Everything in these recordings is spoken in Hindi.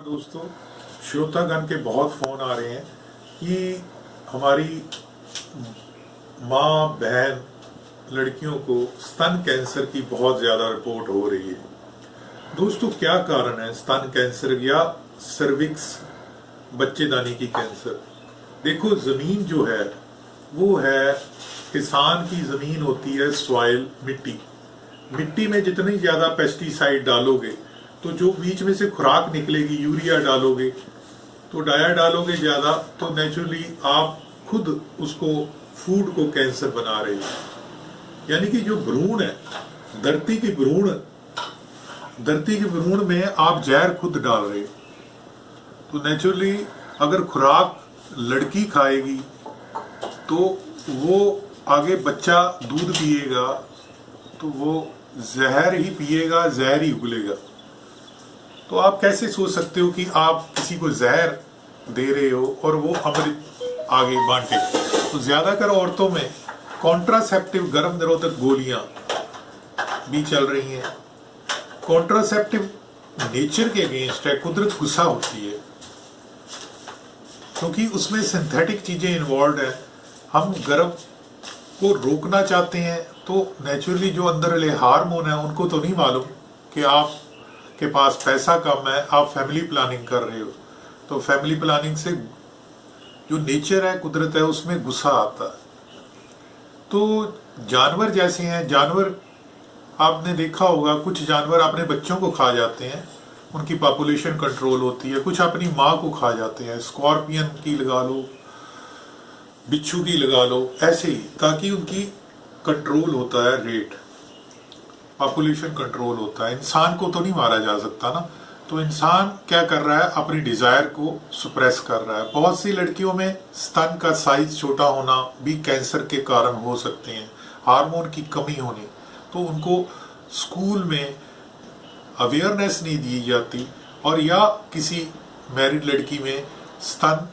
दोस्तों, श्रोतागण के बहुत फोन आ रहे हैं कि हमारी माँ बहन लड़कियों को स्तन कैंसर की बहुत ज्यादा रिपोर्ट हो रही है। दोस्तों, क्या कारण है स्तन कैंसर या सर्विक्स बच्चेदानी की कैंसर? देखो, जमीन जो है वो है, किसान की जमीन होती है सॉइल, मिट्टी में जितनी ज्यादा पेस्टिसाइड डालोगे तो जो बीच में से खुराक निकलेगी, यूरिया डालोगे तो डाया डालोगे ज्यादा, तो नेचुरली आप खुद उसको फूड को कैंसर बना रहे हो। यानी कि जो भ्रूण है, धरती की भ्रूण में आप जहर खुद डाल रहे हो। तो नेचुरली अगर खुराक लड़की खाएगी तो वो आगे बच्चा दूध पिएगा तो वो जहर ही पिएगा, जहर ही उगलेगा। तो आप कैसे सोच सकते हो कि आप किसी को जहर दे रहे हो और वो अमृत आगे बांटे? तो ज्यादातर औरतों में कॉन्ट्रासेप्टिव गर्भ निरोधक गोलियां भी चल रही हैं। कॉन्ट्रासेप्टिव नेचर के अगेंस्ट है, कुदरत गुस्सा होती है क्योंकि उसमें सिंथेटिक चीजें इन्वॉल्व है। हम गर्भ को रोकना चाहते हैं तो नेचुरली जो अंदर वाले हार्मोन है उनको तो नहीं मालूम कि आप के पास पैसा कम है, आप फैमिली प्लानिंग कर रहे हो। तो फैमिली प्लानिंग से जो नेचर है, कुदरत है, उसमें गुस्सा आता है। तो जानवर जैसे हैं, जानवर आपने देखा होगा, कुछ जानवर अपने बच्चों को खा जाते हैं, उनकी पॉपुलेशन कंट्रोल होती है। कुछ अपनी माँ को खा जाते हैं, स्कॉर्पियन की लगा लो, बिच्छू की लगा लो, ऐसे ही, ताकि उनकी कंट्रोल होता है, रेट पॉपुलेशन कंट्रोल होता है। इंसान को तो नहीं मारा जा सकता ना। तो इंसान क्या कर रहा है, अपनी डिजायर को सुप्रेस कर रहा है। बहुत सी लड़कियों में स्तन का साइज छोटा होना भी कैंसर के कारण हो सकते हैं, हार्मोन की कमी होने। तो उनको स्कूल में अवेयरनेस नहीं दी जाती, और या किसी मैरिड लड़की में स्तन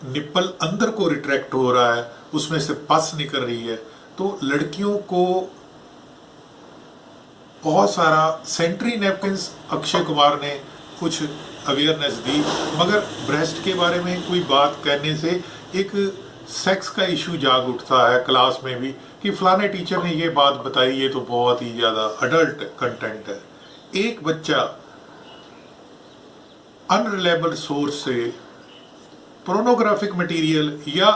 निप्पल अंदर को रिट्रैक्ट हो रहा है, उसमें से पस निकल रही है। तो लड़कियों को बहुत सारा सेंट्री नैपकिन्स, अक्षय कुमार ने कुछ अवेयरनेस दी, मगर ब्रेस्ट के बारे में कोई बात करने से एक सेक्स का इशू जाग उठता है क्लास में भी कि फलाने टीचर ने ये बात बताई, ये तो बहुत ही ज्यादा अडल्ट कंटेंट है। एक बच्चा अनरिलायबल सोर्स से पोर्नोग्राफिक मटेरियल या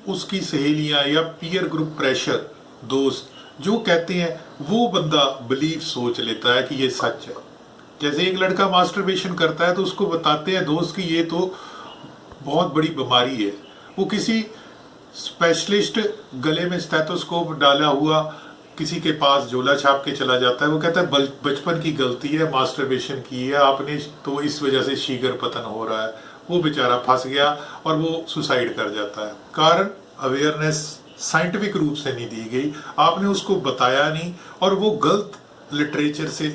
उसकी सहेलियां या पीयर ग्रुप प्रेशर, दोस्त जो कहते हैं, वो बंदा बिलीव सोच लेता है कि ये सच है। जैसे एक लड़का मास्टरबेशन करता है तो उसको बताते हैं दोस्त कि ये तो बहुत बड़ी बीमारी है। वो किसी स्पेशलिस्ट, गले में स्टेथोस्कोप डाला हुआ किसी के पास झोला छाप के चला जाता है। वो कहता है बचपन की गलती है, मास्टरबेशन की है आपने, तो इस वजह से शीघ्र पतन हो रहा है। वो बेचारा फंस गया और वो सुसाइड कर जाता है। कारण अवेयरनेस साइंटिफिक रूप से नहीं दी गई, आपने उसको बताया नहीं, और वो गलत लिटरेचर से,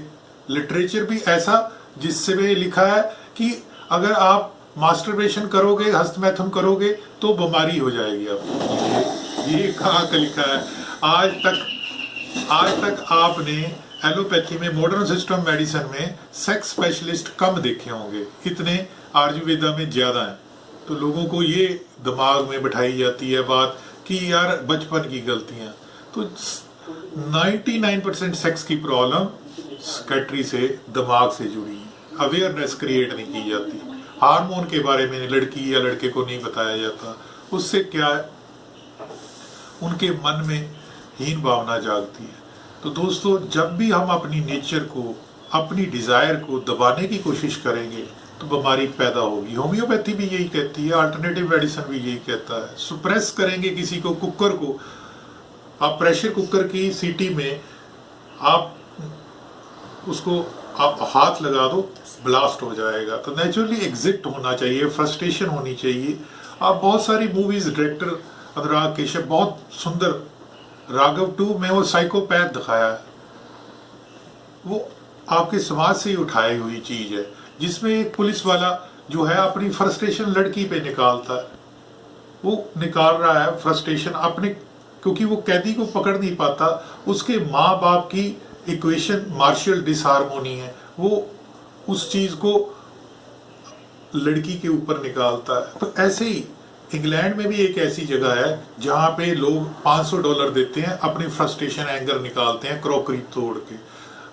लिटरेचर भी ऐसा जिससे में लिखा है कि अगर आप मास्टरबेशन करोगे, हस्तमैथुन करोगे तो बीमारी हो जाएगी आपको। ये कहाँ का लिखा है? आज तक आपने एलोपैथी में, मॉडर्न सिस्टम मेडिसिन में सेक्स स्पेशलिस्ट कम देखे होंगे, इतने आयुर्वेदा में ज्यादा हैं। तो लोगों को ये दिमाग में बिठाई जाती है बात कि यार बचपन की गलतियां। तो 99% सेक्स की प्रॉब्लम सेक्रेटरी से, दिमाग से जुड़ी है। अवेयरनेस क्रिएट नहीं की जाती, हार्मोन के बारे में लड़की या लड़के को नहीं बताया जाता। उससे क्या है, उनके मन में हीन भावना जागती है। तो दोस्तों, जब भी हम अपनी नेचर को, अपनी डिजायर को दबाने की कोशिश करेंगे तो बीमारी पैदा होगी। होम्योपैथी भी यही कहती है, अल्टरनेटिव मेडिसिन भी यही कहता है। सुप्रेस करेंगे किसी को, कुकर को, आप प्रेशर कुकर की सीटी में आप उसको आप हाथ लगा दो, ब्लास्ट हो जाएगा। तो नेचुरली एग्जिट होना चाहिए, फ्रस्ट्रेशन होनी चाहिए। आप बहुत सारी मूवीज, डायरेक्टर अनुराग कश्यप, बहुत सुंदर, राघव 2 में वो साइकोपैथ दिखाया है, वो आपके समाज से ही उठाई हुई चीज है, जिसमें एक पुलिस वाला जो है अपनी फ्रस्ट्रेशन लड़की पे निकालता है। वो निकाल रहा है फ्रस्ट्रेशन अपने, क्योंकि वो कैदी को पकड़ नहीं पाता, उसके माँ बाप की इक्वेशन मार्शियल डिसहार्मोनी है, वो उस चीज को लड़की के ऊपर निकालता है। तो ऐसे ही इंग्लैंड में भी एक ऐसी जगह है जहां पे लोग $500 देते हैं, अपनी फ्रस्ट्रेशन एंगर निकालते हैं क्रॉकरी तोड़ के।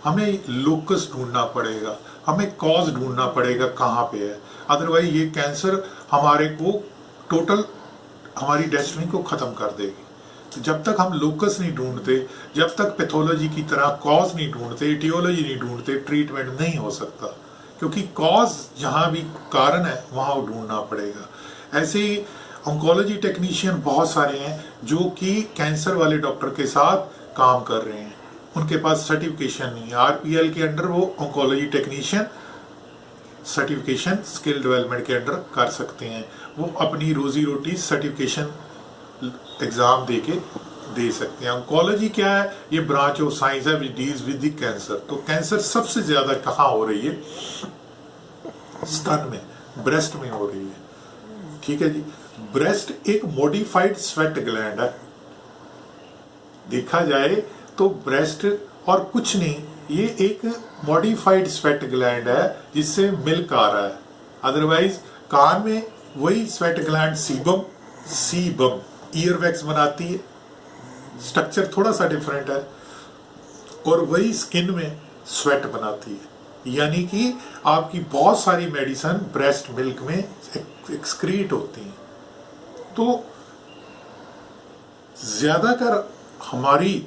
हमें लोकस ढूंढना पड़ेगा, हमें कॉज ढूंढना पड़ेगा कहाँ पे है, अदरवाइज ये कैंसर हमारे को टोटल हमारी डेस्टिनी को खत्म कर देगी। तो जब तक हम लोकस नहीं ढूंढते, जब तक पैथोलॉजी की तरह कॉज नहीं ढूंढते, इटियोलॉजी नहीं ढूंढते, ट्रीटमेंट नहीं हो सकता। क्योंकि कॉज जहां भी कारण है वहां वो ढूंढना पड़ेगा। ऐसे ही ऑन्कोलॉजी टेक्नीशियन बहुत सारे हैं जो कि कैंसर वाले डॉक्टर के साथ काम कर रहे हैं, उनके पास सर्टिफिकेशन नहीं है। आरपीएल के अंडर वो oncology technician certification skill development के अंडर कर सकते हैं। वो अपनी रोजी रोटी सर्टिफिकेशन एग्जाम दे के दे सकते हैं। ऑन्कोलॉजी क्या है? ये ब्रांच ऑफ साइंस है which deals with the cancer. तो कैंसर सबसे ज्यादा कहाँ हो रही है? स्तन में, ब्रेस्ट में हो रही है। ठीक है जी। ब्रेस्ट एक मॉडिफाइड स्वेट ग्लैंड है, देखा जाए तो ब्रेस्ट और कुछ नहीं, ये एक मॉडिफाइड स्वेट ग्लैंड है जिससे मिल्क आ रहा है। अदरवाइज कान में वही स्वेट ग्लैंड सीबम ईयरवैक्स बनाती है, स्ट्रक्चर थोड़ा सा डिफरेंट है, और वही स्किन में स्वेट बनाती है। यानी कि आपकी बहुत सारी मेडिसिन ब्रेस्ट मिल्क में एक्सक्रीट होती हैं। तो ज्यादातर हमारी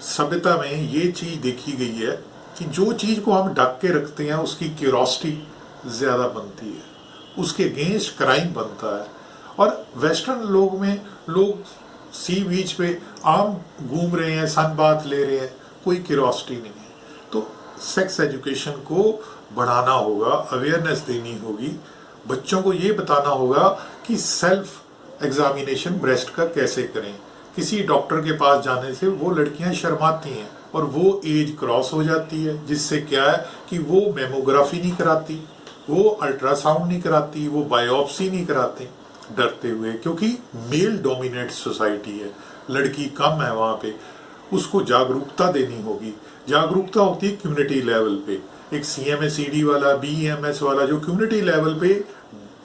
सभ्यता में ये चीज देखी गई है कि जो चीज को हम ढक के रखते हैं उसकी क्यूरोसिटी ज्यादा बनती है, उसके अगेंस्ट क्राइम बनता है। और वेस्टर्न लोग में लोग सी बीच पे आम घूम रहे हैं, सन बाथ ले रहे हैं, कोई क्यूरोसिटी नहीं है। तो सेक्स एजुकेशन को बढ़ाना होगा, अवेयरनेस देनी होगी, बच्चों को ये बताना होगा कि सेल्फ एग्जामिनेशन ब्रेस्ट का कैसे करें। किसी डॉक्टर के पास जाने से वो लड़कियां शर्माती हैं और वो एज क्रॉस हो जाती है, जिससे क्या है कि वो मेमोग्राफी नहीं कराती, वो अल्ट्रासाउंड नहीं कराती, वो बायोप्सी नहीं कराती डरते हुए, क्योंकि मेल डोमिनेट सोसाइटी है, लड़की कम है वहां पे। उसको जागरूकता देनी होगी। जागरूकता होती है कम्युनिटी लेवल पे, एक CMSED वाला, BEMS वाला, जो कम्युनिटी लेवल पे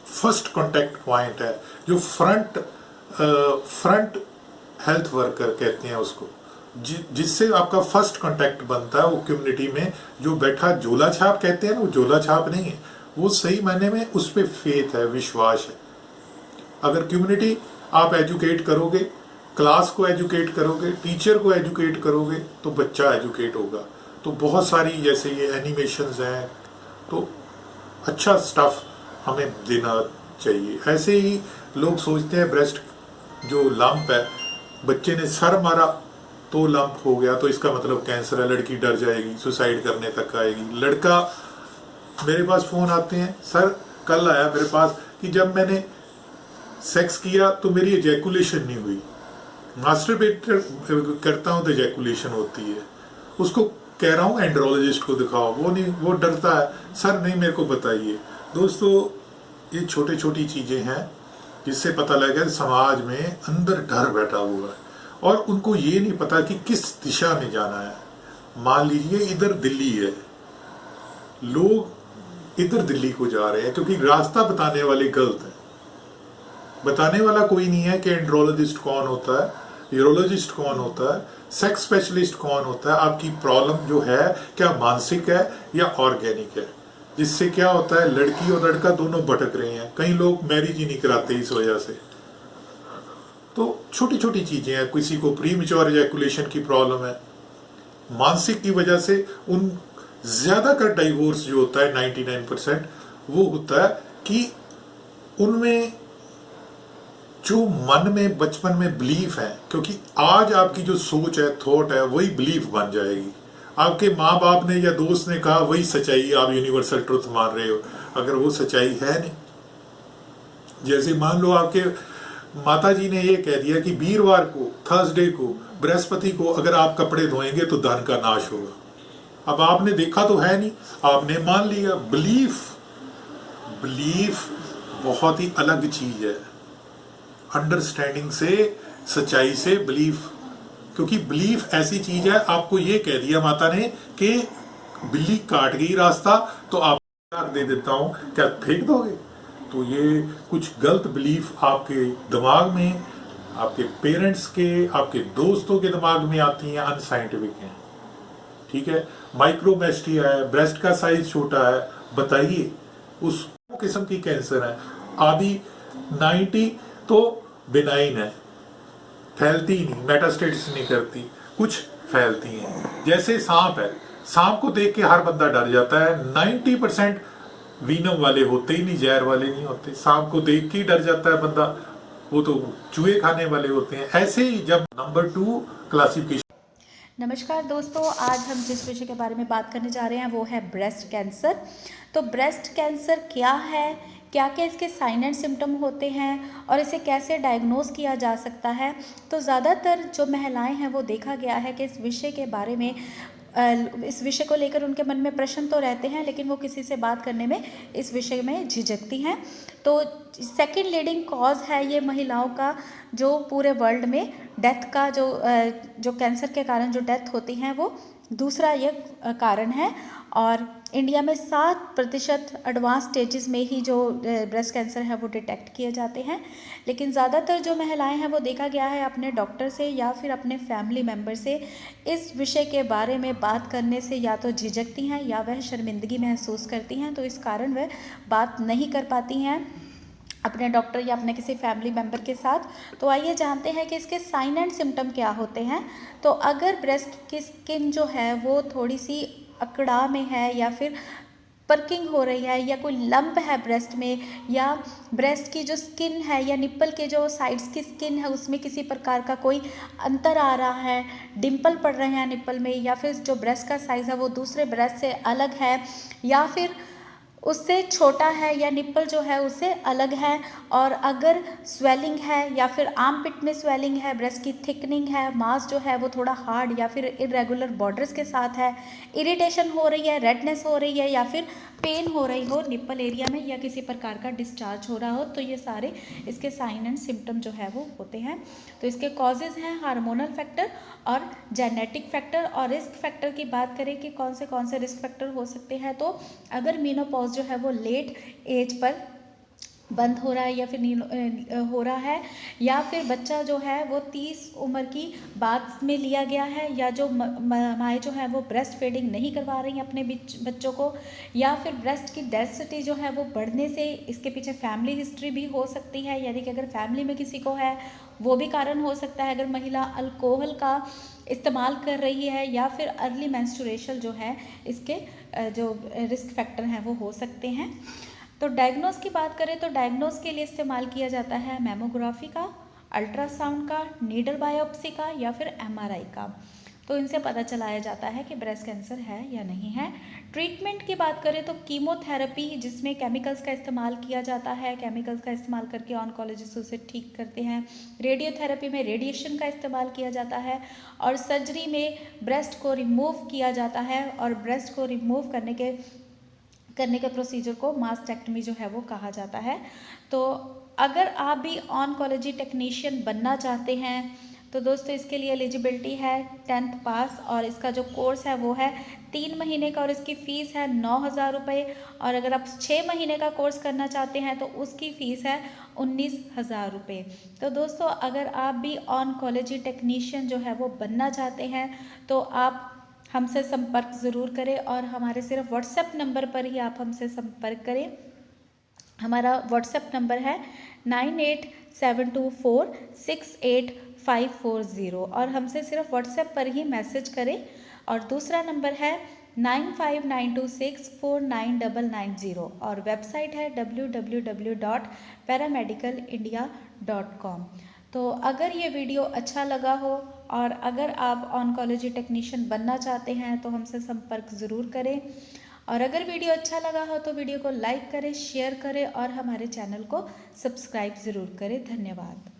फर्स्ट कांटेक्ट पॉइंट है, जो फ्रंट हेल्थ वर्कर कहते हैं उसको, जिससे आपका फर्स्ट कांटेक्ट बनता है। वो कम्युनिटी में जो बैठा झोला छाप कहते हैं ना, वो झोला छाप नहीं है, वो सही मायने में उस पर फेथ है, विश्वास है। अगर कम्युनिटी आप एजुकेट करोगे, क्लास को एजुकेट करोगे, टीचर को एजुकेट करोगे, तो बच्चा एजुकेट होगा। तो बहुत सारी जैसे ये एनिमेशंस हैं, तो अच्छा स्टफ हमें देना चाहिए। ऐसे ही लोग सोचते हैं ब्रेस्ट जो लंप है, बच्चे ने सर मारा तो लंप हो गया, तो इसका मतलब कैंसर है, लड़की डर जाएगी, सुसाइड करने तक आएगी। लड़का मेरे पास फोन आते हैं, सर कल आया मेरे पास कि जब मैंने सेक्स किया तो मेरी एजैकुलेशन नहीं हुई, मास्टरबेट करता हूं तो एजैकुलेशन होती है। उसको कह रहा हूं एंड्रोलॉजिस्ट को दिखाओ, वो नहीं, वो डरता है, सर नहीं मेरे को बताइए। दोस्तों ये छोटी छोटी चीजें हैं जिससे पता लगा समाज में अंदर डर बैठा हुआ है और उनको ये नहीं पता कि किस दिशा में जाना है। मान लीजिए इधर दिल्ली है, लोग इधर दिल्ली को जा रहे हैं क्योंकि रास्ता बताने वाले गलत है। बताने वाला कोई नहीं है कि एंड्रोलॉजिस्ट कौन होता है, यूरोलॉजिस्ट कौन होता है, सेक्स स्पेशलिस्ट कौन होता है, आपकी प्रॉब्लम जो है क्या मानसिक है या ऑर्गेनिक है। जिससे क्या होता है, लड़की और लड़का दोनों भटक रहे हैं, कई लोग मैरिज ही नहीं कराते इस वजह से। तो छोटी छोटी चीजें हैं, किसी को प्रीमेच्योर इजैकुलेशन की प्रॉब्लम है, मानसिक की वजह से उन ज्यादातर डाइवोर्स जो होता है 99% वो होता है कि उनमें जो मन में बचपन में बिलीफ है, क्योंकि आज आपकी जो सोच है, थॉट है, वही बिलीफ बन जाएगी। आपके माँ बाप ने या दोस्त ने कहा वही सच्चाई, आप यूनिवर्सल ट्रुथ मान रहे हो, अगर वो सच्चाई है नहीं। जैसे मान लो आपके माता जी ने ये कह दिया कि वीरवार को, थर्सडे को, बृहस्पति को अगर आप कपड़े धोएंगे तो धन का नाश होगा। अब आपने देखा तो है नहीं, आपने मान लिया। बिलीफ बहुत ही अलग चीज है, अंडरस्टैंडिंग से, सच्चाई से बिलीफ। क्योंकि बिलीफ ऐसी चीज है, आपको ये कह दिया माता ने कि बिल्ली काट गई रास्ता तो आप दे देता हूं, क्या फेंक दोगे? तो ये कुछ गलत बिलीफ आपके दिमाग में, आपके पेरेंट्स के, आपके दोस्तों के दिमाग में आती हैं, अनसाइंटिफिक हैं। ठीक है, माइक्रोमेस्टिया है, ब्रेस्ट का साइज छोटा है, बताइए उस किस्म की कैंसर है। आदि 90 तो बिनाइन है, फैलती ही नहीं, मेटास्टेसिस नहीं करती, कुछ फैलती हैं। जैसे सांप है, सांप को देख के हर बंदा डर जाता है। 90% वीनम वाले होते ही नहीं, जहर वाले नहीं होते। सांप को देख के ही डर जाता है बंदा, वो तो चूहे खाने वाले होते हैं। ऐसे ही जब नंबर 2 क्लासिफिकेशन। नमस्कार दोस्तों, आज हम जिस विषय के बारे में बात करने जा रहे हैं वो है ब्रेस्ट कैंसर। तो ब्रेस्ट कैंसर क्या है, क्या क्या इसके साइन एंड सिम्टम होते हैं और इसे कैसे डायग्नोस किया जा सकता है। तो ज़्यादातर जो महिलाएं हैं वो देखा गया है कि इस विषय के बारे में इस विषय को लेकर उनके मन में प्रश्न तो रहते हैं, लेकिन वो किसी से बात करने में इस विषय में झिझकती हैं। तो सेकंड लीडिंग कॉज है ये महिलाओं का, जो पूरे वर्ल्ड में डेथ का जो कैंसर के कारण जो डेथ होती हैं वो दूसरा ये कारण है। और इंडिया में 7% एडवांस स्टेजेस में ही जो ब्रेस्ट कैंसर है वो डिटेक्ट किए जाते हैं। लेकिन ज़्यादातर जो महिलाएं हैं वो देखा गया है अपने डॉक्टर से या फिर अपने फैमिली मेम्बर से इस विषय के बारे में बात करने से या तो झिझकती हैं या वह शर्मिंदगी महसूस करती हैं, तो इस कारण वह बात नहीं कर पाती हैं अपने डॉक्टर या अपने किसी फैमिली मेम्बर के साथ। तो आइए जानते हैं कि इसके साइन एंड सिम्टम क्या होते हैं। तो अगर ब्रेस्ट की स्किन जो है वो थोड़ी सी अकड़ा में है या फिर पर्किंग हो रही है या कोई लंप है ब्रेस्ट में, या ब्रेस्ट की जो स्किन है या निप्पल के जो साइड्स की स्किन है उसमें किसी प्रकार का कोई अंतर आ रहा है, डिम्पल पड़ रहे हैं निप्पल में, या फिर जो ब्रेस्ट का साइज़ है वो दूसरे ब्रेस्ट से अलग है या फिर उससे छोटा है या निप्पल जो है उससे अलग है, और अगर स्वेलिंग है या फिर आर्म पिट में स्वेलिंग है, ब्रेस्ट की थिकनिंग है, मांस जो है वो थोड़ा हार्ड या फिर इरेगुलर बॉर्डर्स के साथ है, इरिटेशन हो रही है, रेडनेस हो रही है या फिर पेन हो रही हो निप्पल एरिया में, या किसी प्रकार का डिस्चार्ज हो रहा हो, तो ये सारे इसके साइन एंड सिम्टम जो है वो होते हैं। तो इसके कॉजेज़ हैं हार्मोनल फैक्टर और जेनेटिक फैक्टर। और रिस्क फैक्टर की बात करें कि कौन से रिस्क फैक्टर हो सकते हैं, तो अगर मेनोपॉज जो है वो लेट एज पर बंद हो रहा है या फिर हो रहा है, या फिर बच्चा जो है वो 30 उम्र की बाद में लिया गया है, या जो माएँ जो है वो ब्रेस्ट फीडिंग नहीं करवा रही हैं अपने बच्चों को, या फिर ब्रेस्ट की डेंसिटी जो है वो बढ़ने से इसके पीछे फैमिली हिस्ट्री भी हो सकती है, यानी कि अगर फैमिली में किसी को है वो भी कारण हो सकता है। अगर महिला अल्कोहल का इस्तेमाल कर रही है या फिर अर्ली मेंस्ट्रुएशन जो है, इसके जो रिस्क फैक्टर हैं वो हो सकते हैं। तो डायग्नोस की बात करें तो डायग्नोस के लिए इस्तेमाल किया जाता है मैमोग्राफी का, अल्ट्रासाउंड का, नीडल बायोप्सी का या फिर एमआरआई का। तो इनसे पता चलाया जाता है कि ब्रेस्ट कैंसर है या नहीं है। ट्रीटमेंट की बात करें तो कीमोथेरेपी, जिसमें केमिकल्स का इस्तेमाल किया जाता है, केमिकल्स का इस्तेमाल करके ऑन्कोलॉजिस्ट उसे ठीक करते हैं। रेडियोथेरेपी में रेडिएशन का इस्तेमाल किया जाता है, और सर्जरी में ब्रेस्ट को रिमूव किया जाता है, और ब्रेस्ट को रिमूव करने के प्रोसीजर को मास्टेक्टमी जो है वो कहा जाता है। तो अगर आप भी ऑन्कोलॉजी टेक्नीशियन बनना चाहते हैं तो दोस्तों इसके लिए एलिजिबिलिटी है 10th पास, और इसका जो कोर्स है वो है 3 महीने का और इसकी फ़ीस है 9,000 रुपये। और अगर आप 6 महीने का कोर्स करना चाहते हैं तो उसकी फ़ीस है 19,000 रुपये। तो दोस्तों अगर आप भी ऑन्कोलॉजी टेक्नीशियन जो है वो बनना चाहते हैं तो आप हमसे संपर्क ज़रूर करें, और हमारे सिर्फ व्हाट्सएप नंबर पर ही आप हमसे संपर्क करें। हमारा व्हाट्सएप नंबर है 9872468540, और हमसे सिर्फ व्हाट्सएप पर ही मैसेज करें। और दूसरा नंबर है 9592649990, और वेबसाइट है www.paramedicalindia.com। तो अगर ये वीडियो अच्छा लगा हो और अगर आप ऑन्कोलॉजी टेक्नीशियन बनना चाहते हैं तो हमसे संपर्क ज़रूर करें। और अगर वीडियो अच्छा लगा हो तो वीडियो को लाइक करें, शेयर करें और हमारे चैनल को सब्सक्राइब ज़रूर करें। धन्यवाद।